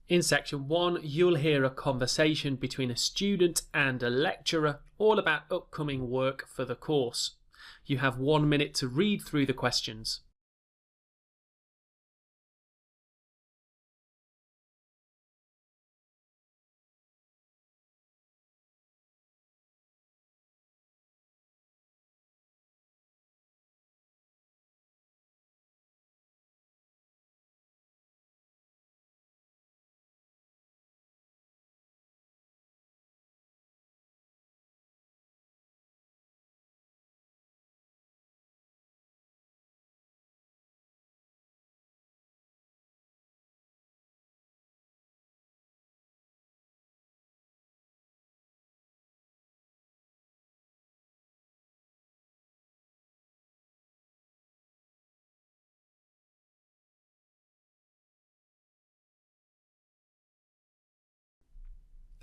In section 1, you'll hear a conversation between a student and a lecturer all about upcoming work for the course. You have 1 minute to read through the questions.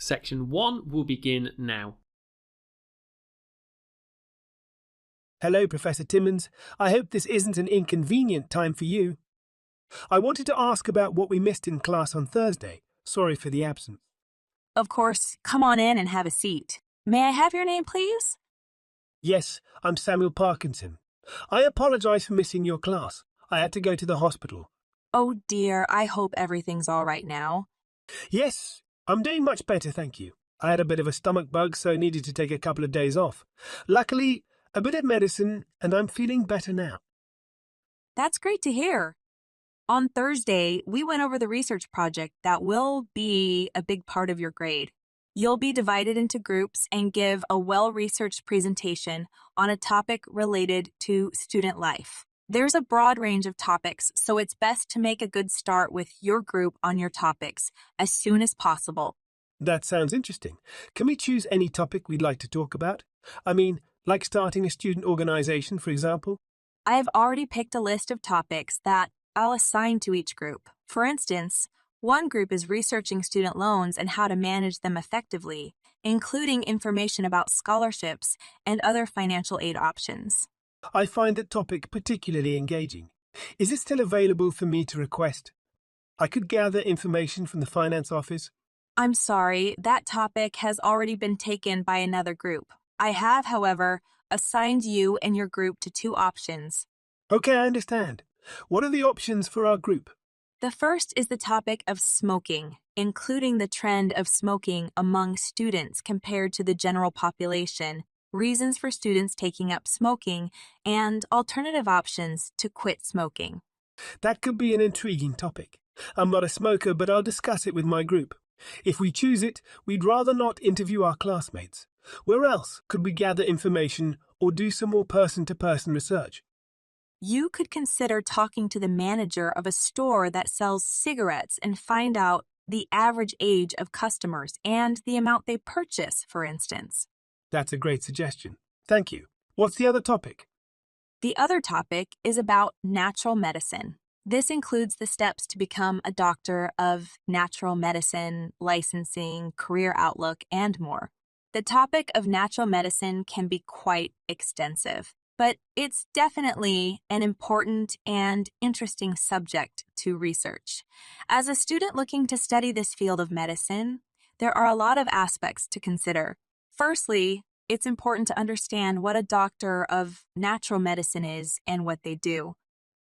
Section 1 will begin now. Hello, Professor Timmons. I hope this isn't an inconvenient time for you. I wanted to ask about what we missed in class on Thursday. Sorry for the absence. Of course, come on in and have a seat. May I have your name, please? Yes, I'm Samuel Parkinson. I apologize for missing your class. I had to go to the hospital. Oh dear, I hope everything's all right now. Yes, I'm doing much better, thank you. I had a bit of a stomach bug, so needed to take a couple of days off. Luckily, a bit of medicine, and I'm feeling better now. That's great to hear. On Thursday, we went over the research project that will be a big part of your grade. You'll be divided into groups and give a well-researched presentation on a topic related to student life. There's a broad range of topics, so it's best to make a good start with your group on your topics as soon as possible. That sounds interesting. Can we choose any topic we'd like to talk about? I mean, like starting a student organization, for example? I have already picked a list of topics that I'll assign to each group. For instance, one group is researching student loans and how to manage them effectively, including information about scholarships and other financial aid options. I find that topic particularly engaging. Is it still available for me to request? I could gather information from the finance office. I'm sorry, that topic has already been taken by another group. I have, however, assigned you and your group to 2 options. Okay, I understand. What are the options for our group? The first is the topic of smoking, including the trend of smoking among students compared to the general population, reasons for students taking up smoking, and alternative options to quit smoking. That could be an intriguing topic. I'm not a smoker, but I'll discuss it with my group. If we choose it, we'd rather not interview our classmates. Where else could we gather information or do some more person-to-person research? You could consider talking to the manager of a store that sells cigarettes and find out the average age of customers and the amount they purchase, for instance. That's a great suggestion. Thank you. What's the other topic? The other topic is about natural medicine. This includes the steps to become a doctor of natural medicine, licensing, career outlook, and more. The topic of natural medicine can be quite extensive, but it's definitely an important and interesting subject to research. As a student looking to study this field of medicine, there are a lot of aspects to consider. Firstly, it's important to understand what a doctor of natural medicine is and what they do.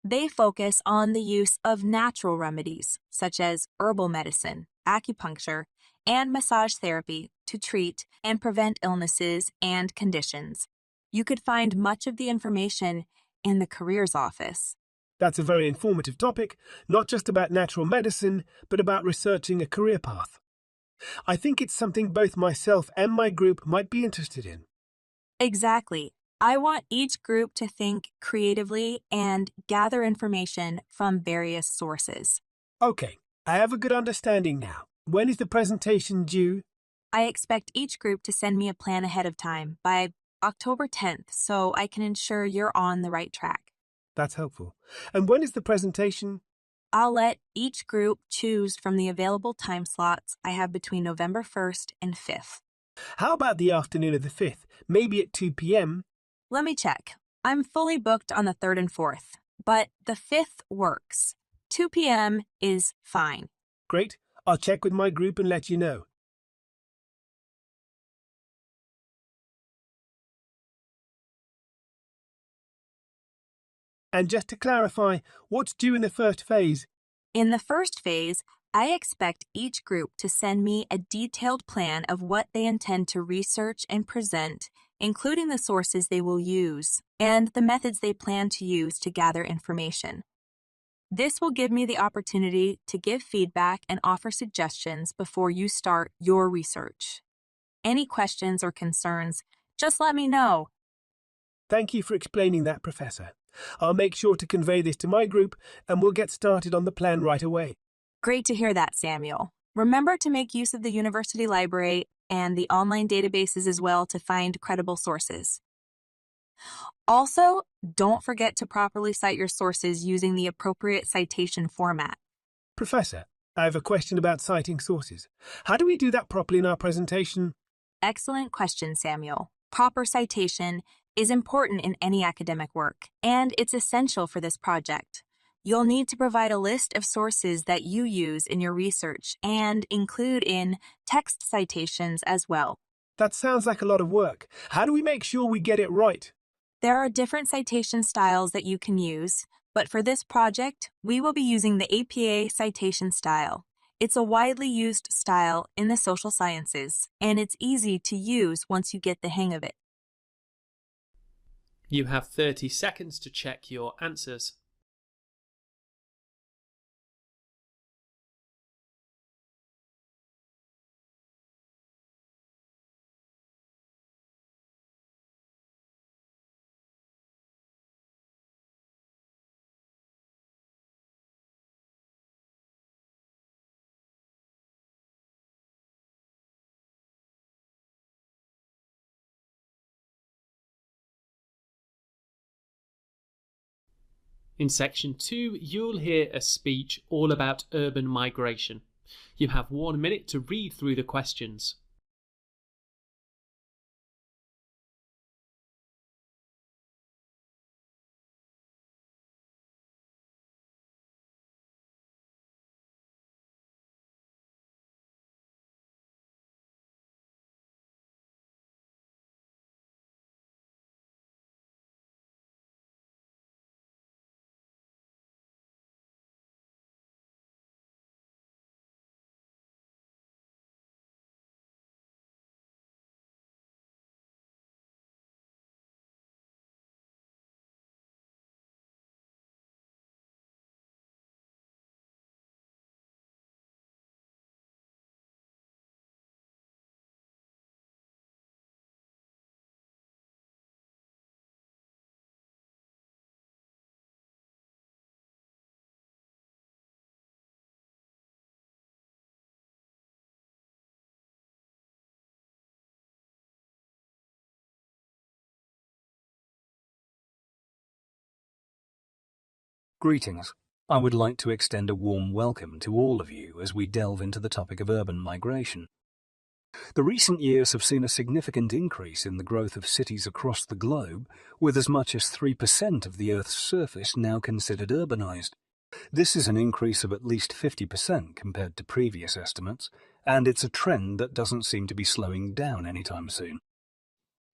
They focus on the use of natural remedies, such as herbal medicine, acupuncture, and massage therapy to treat and prevent illnesses and conditions. You could find much of the information in the careers office. That's a very informative topic, not just about natural medicine, but about researching a career path. I think it's something both myself and my group might be interested in. Exactly. I want each group to think creatively and gather information from various sources. Okay, I have a good understanding now. When is the presentation due? I expect each group to send me a plan ahead of time by October 10th so I can ensure you're on the right track. That's helpful. And when is the presentation? I'll let each group choose from the available time slots I have between November 1st and 5th. How about the afternoon of the 5th, maybe at 2 p.m.? Let me check. I'm fully booked on the 3rd and 4th, but the 5th works. 2 p.m. is fine. Great. I'll check with my group and let you know. And just to clarify, what's due in the first phase? In the first phase, I expect each group to send me a detailed plan of what they intend to research and present, including the sources they will use and the methods they plan to use to gather information. This will give me the opportunity to give feedback and offer suggestions before you start your research. Any questions or concerns, just let me know. Thank you for explaining that, Professor. I'll make sure to convey this to my group and we'll get started on the plan right away. Great to hear that, Samuel. Remember to make use of the university library and the online databases as well to find credible sources. Also, don't forget to properly cite your sources using the appropriate citation format. Professor, I have a question about citing sources. How do we do that properly in our presentation? Excellent question, Samuel. Proper citation is important in any academic work, and it's essential for this project. You'll need to provide a list of sources that you use in your research and include in text citations as well. That sounds like a lot of work. How do we make sure we get it right? There are different citation styles that you can use, but for this project, we will be using the APA citation style. It's a widely used style in the social sciences, and it's easy to use once you get the hang of it. You have 30 seconds to check your answers. In section 2, you'll hear a speech all about urban migration. You have 1 minute to read through the questions. Greetings. I would like to extend a warm welcome to all of you as we delve into the topic of urban migration. The recent years have seen a significant increase in the growth of cities across the globe, with as much as 3% of the Earth's surface now considered urbanized. This is an increase of at least 50% compared to previous estimates, and it's a trend that doesn't seem to be slowing down anytime soon.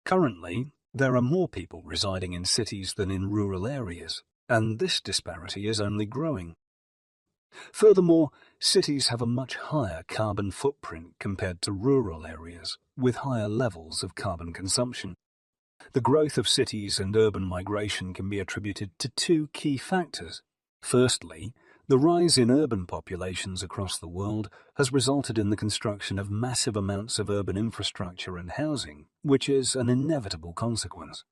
Currently, there are more people residing in cities than in rural areas, and this disparity is only growing. Furthermore, cities have a much higher carbon footprint compared to rural areas, with higher levels of carbon consumption. The growth of cities and urban migration can be attributed to two key factors. Firstly, the rise in urban populations across the world has resulted in the construction of massive amounts of urban infrastructure and housing, which is an inevitable consequence.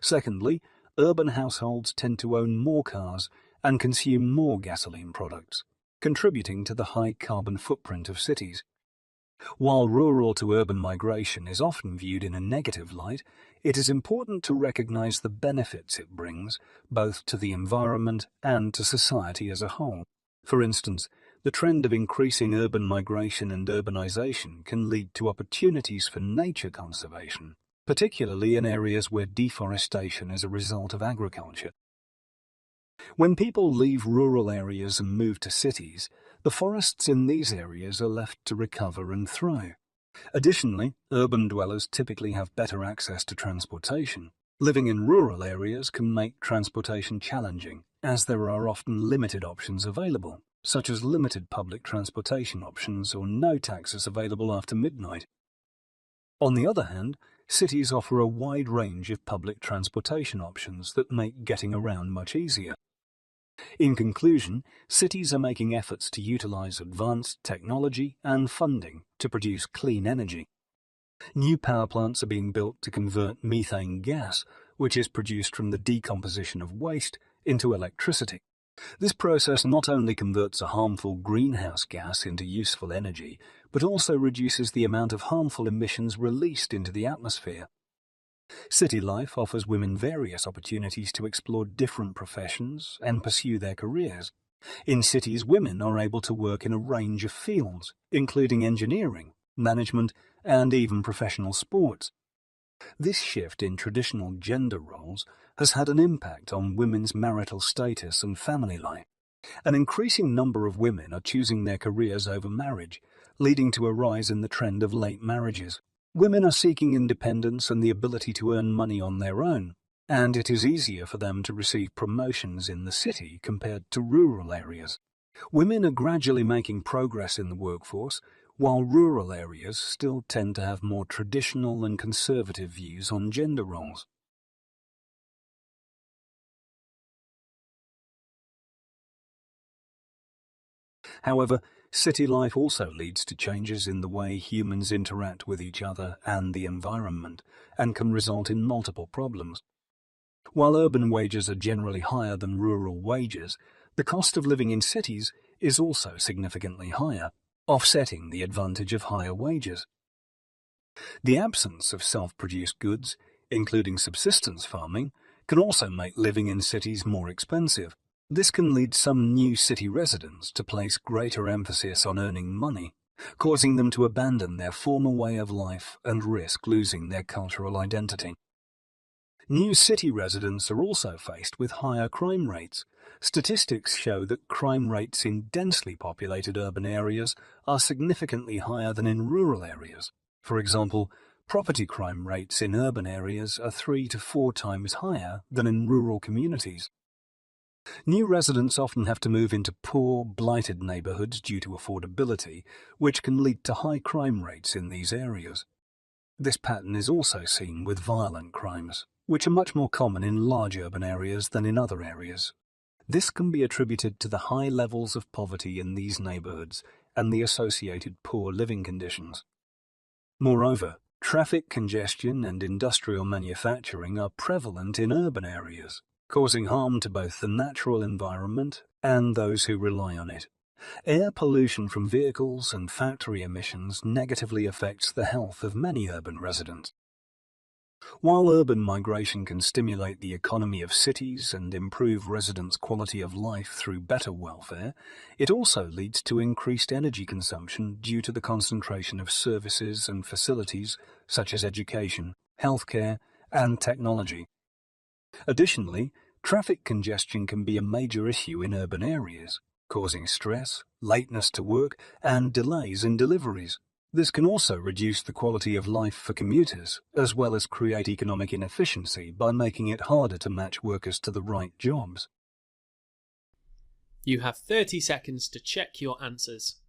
Secondly, urban households tend to own more cars and consume more gasoline products, contributing to the high carbon footprint of cities. While rural to urban migration is often viewed in a negative light, it is important to recognize the benefits it brings both to the environment and to society as a whole. For instance, the trend of increasing urban migration and urbanization can lead to opportunities for nature conservation, particularly in areas where deforestation is a result of agriculture. When people leave rural areas and move to cities, The forests in these areas are left to recover and thrive. Additionally, urban dwellers typically have better access to transportation. Living in rural areas can make transportation challenging, as there are often limited options available, such as limited public transportation options or no taxis available after midnight. On the other hand, cities offer a wide range of public transportation options that make getting around much easier. In conclusion, cities are making efforts to utilize advanced technology and funding to produce clean energy. New power plants are being built to convert methane gas, which is produced from the decomposition of waste, into electricity. This process not only converts a harmful greenhouse gas into useful energy, but also reduces the amount of harmful emissions released into the atmosphere. City life offers women various opportunities to explore different professions and pursue their careers. In cities, women are able to work in a range of fields, including engineering, management, and even professional sports. This shift in traditional gender roles has had an impact on women's marital status and family life. An increasing number of women are choosing their careers over marriage, leading to a rise in the trend of late marriages. Women are seeking independence and the ability to earn money on their own, and it is easier for them to receive promotions in the city compared to rural areas. Women are gradually making progress in the workforce, while rural areas still tend to have more traditional and conservative views on gender roles. However, city life also leads to changes in the way humans interact with each other and the environment, and can result in multiple problems. While urban wages are generally higher than rural wages, the cost of living in cities is also significantly higher, offsetting the advantage of higher wages. The absence of self-produced goods, including subsistence farming, can also make living in cities more expensive. This can lead some new city residents to place greater emphasis on earning money, causing them to abandon their former way of life and risk losing their cultural identity. New city residents are also faced with higher crime rates. Statistics show that crime rates in densely populated urban areas are significantly higher than in rural areas. For example, property crime rates in urban areas are 3 to 4 times higher than in rural communities. New residents often have to move into poor, blighted neighborhoods due to affordability, which can lead to high crime rates in these areas. This pattern is also seen with violent crimes, which are much more common in large urban areas than in other areas. This can be attributed to the high levels of poverty in these neighborhoods and the associated poor living conditions. Moreover, traffic congestion and industrial manufacturing are prevalent in urban areas, causing harm to both the natural environment and those who rely on it. Air pollution from vehicles and factory emissions negatively affects the health of many urban residents. While urban migration can stimulate the economy of cities and improve residents' quality of life through better welfare, it also leads to increased energy consumption due to the concentration of services and facilities such as education, healthcare, and technology. Additionally, traffic congestion can be a major issue in urban areas, causing stress, lateness to work, and delays in deliveries. This can also reduce the quality of life for commuters, as well as create economic inefficiency by making it harder to match workers to the right jobs. You have 30 seconds to check your answers.